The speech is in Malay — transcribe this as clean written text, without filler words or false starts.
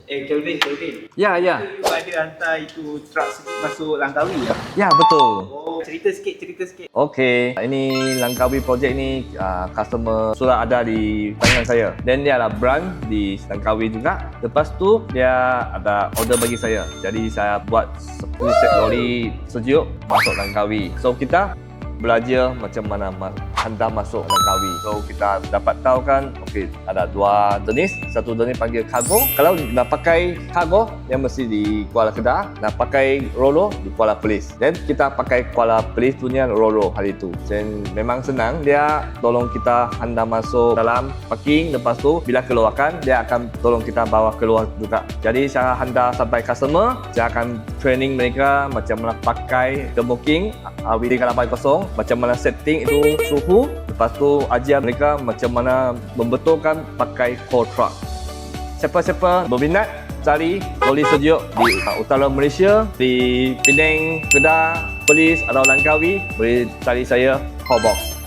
Kelvin. Ya. You ada hantar itu truck masuk Langkawi ya? Ya, betul. Oh, cerita sikit. Okey, ini Langkawi project ni customer sudah ada di tangan saya. Dan dia ada brand di Langkawi juga. Lepas tu dia ada order bagi saya. Jadi saya buat 10 set lori sejuk masuk Langkawi. So kita belajar macam mana hantar masuk Langkawi. So kita dapat tahu kan, okey, ada dua jenis. Satu jenis panggil cargo. Kalau nak pakai cargo, yang mesti di Kuala Kedah. Nak pakai rolo di Kuala Perlis. Dan kita pakai Kuala Perlis punya rolo hari itu. Dan memang senang, dia tolong kita hantar masuk dalam parking. Lepas tu bila keluarkan, dia akan tolong kita bawa keluar juga. Jadi saya hantar sampai customer, saya akan training mereka macam mana pakai Thermo King RV-380, macam mana setting itu suhu. Lepas tu ajar mereka macam mana membetulkan pakai core truck. Siapa-siapa berminat cari lori sejuk di utara Malaysia, di Penang, Kedah, Perlis atau Langkawi, boleh cari saya call box.